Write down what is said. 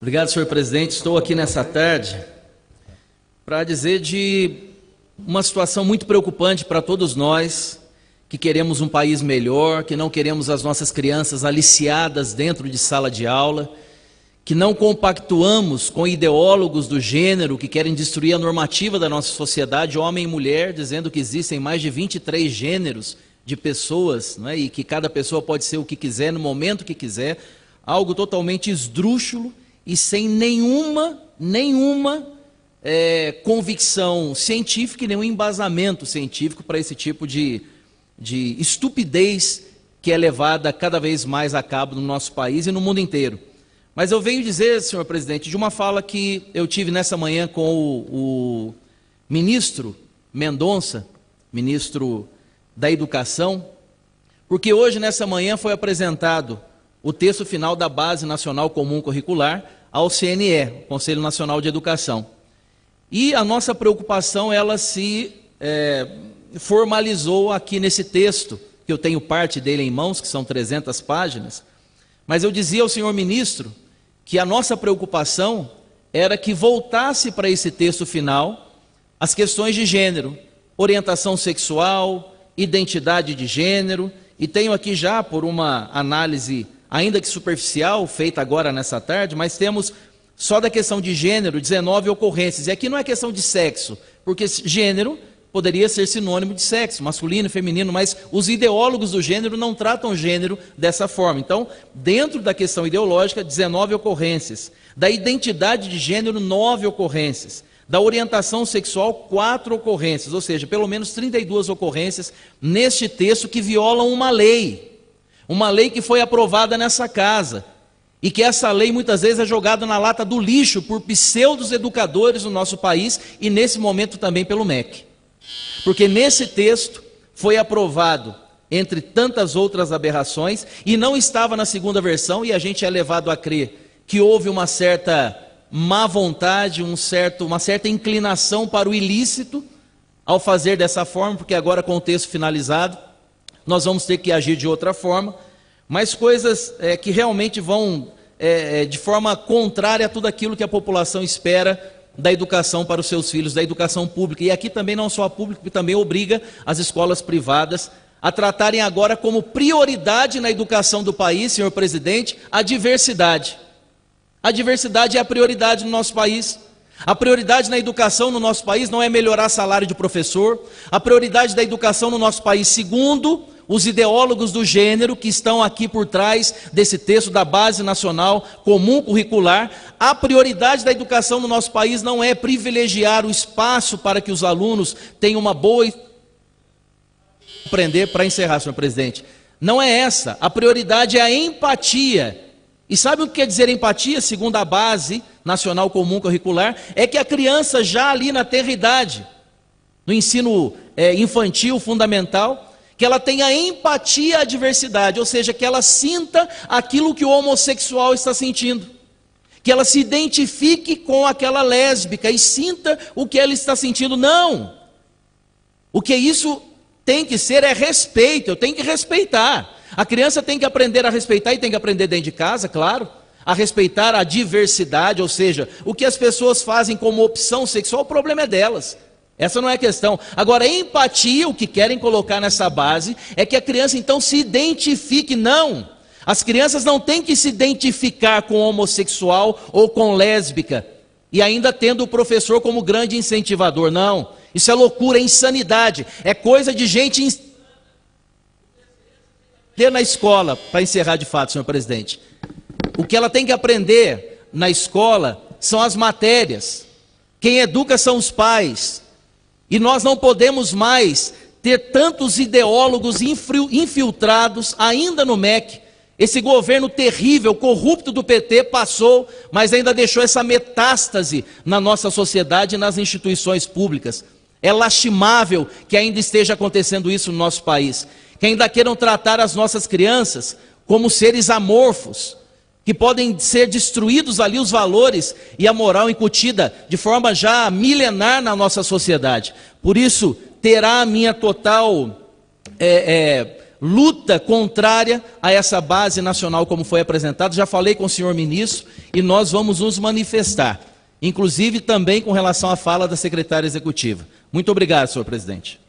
Obrigado, senhor presidente. Estou aqui nessa tarde para dizer de uma situação muito preocupante para todos nós, que queremos um país melhor, que não queremos as nossas crianças aliciadas dentro de sala de aula, que não compactuamos com ideólogos do gênero que querem destruir a normativa da nossa sociedade, homem e mulher, dizendo que existem mais de 23 gêneros de pessoas, não é? E que cada pessoa pode ser o que quiser, no momento que quiser, algo totalmente esdrúxulo e sem nenhuma convicção científica e nenhum embasamento científico para esse tipo de estupidez que é levada cada vez mais a cabo no nosso país e no mundo inteiro. Mas eu venho dizer, senhor presidente, de uma fala que eu tive nessa manhã com o ministro Mendonça, ministro da Educação, porque hoje, nessa manhã, foi apresentado o texto final da Base Nacional Comum Curricular ao CNE, Conselho Nacional de Educação. E a nossa preocupação, ela se formalizou aqui nesse texto, que eu tenho parte dele em mãos, que são 300 páginas, mas eu dizia ao senhor ministro que a nossa preocupação era que voltasse para esse texto final as questões de gênero, orientação sexual, identidade de gênero, e tenho aqui já, por uma análise ainda que superficial, feita agora nessa tarde, mas temos só da questão de gênero 19 ocorrências, e aqui não é questão de sexo, porque gênero poderia ser sinônimo de sexo, masculino, feminino, mas os ideólogos do gênero não tratam o gênero dessa forma. Então, dentro da questão ideológica, 19 ocorrências. Da identidade de gênero, 9 ocorrências. Da orientação sexual, 4 ocorrências, ou seja, pelo menos 32 ocorrências neste texto que violam uma lei que foi aprovada nessa casa, e que essa lei muitas vezes é jogada na lata do lixo por pseudos educadores no nosso país e nesse momento também pelo MEC. Porque nesse texto foi aprovado, entre tantas outras aberrações, e não estava na segunda versão, e a gente é levado a crer que houve uma certa má vontade, uma certa inclinação para o ilícito ao fazer dessa forma, porque agora com o texto finalizado, nós vamos ter que agir de outra forma, mas coisas que realmente vão de forma contrária a tudo aquilo que a população espera da educação para os seus filhos, da educação pública. E aqui também não só a pública, que também obriga as escolas privadas a tratarem agora como prioridade na educação do país, senhor presidente, a diversidade. A diversidade é a prioridade no nosso país. A prioridade na educação no nosso país não é melhorar salário de professor. A prioridade da educação no nosso país, segundo os ideólogos do gênero que estão aqui por trás desse texto da Base Nacional Comum Curricular, a prioridade da educação no nosso país não é privilegiar o espaço para que os alunos tenham uma boa aprender. Para encerrar, senhor presidente, não é essa. A prioridade é a empatia. E sabe o que quer dizer empatia, segundo a Base Nacional Comum Curricular? É que a criança já ali na tenra idade, no ensino infantil, fundamental, que ela tenha empatia à diversidade, ou seja, que ela sinta aquilo que o homossexual está sentindo, que ela se identifique com aquela lésbica e sinta o que ela está sentindo. Não! O que isso tem que ser é respeito, eu tenho que respeitar. A criança tem que aprender a respeitar e tem que aprender dentro de casa, claro, a respeitar a diversidade, ou seja, o que as pessoas fazem como opção sexual, o problema é delas. Essa não é a questão. Agora, empatia, o que querem colocar nessa base, é que a criança então se identifique. Não, as crianças não têm que se identificar com homossexual ou com lésbica, e ainda tendo o professor como grande incentivador. Não, isso é loucura, é insanidade, é coisa de gente na escola. Para encerrar de fato, senhor presidente, o que ela tem que aprender na escola são as matérias. Quem educa são os pais. E nós não podemos mais ter tantos ideólogos infiltrados ainda no MEC. Esse governo terrível, corrupto do PT passou, mas ainda deixou essa metástase na nossa sociedade e nas instituições públicas. É lastimável que ainda esteja acontecendo isso no nosso país. Que ainda queiram tratar as nossas crianças como seres amorfos, que podem ser destruídos ali os valores e a moral incutida de forma já milenar na nossa sociedade. Por isso, terá a minha total luta contrária a essa base nacional como foi apresentada. Já falei com o senhor ministro e nós vamos nos manifestar, inclusive também com relação à fala da secretária executiva. Muito obrigado, senhor presidente.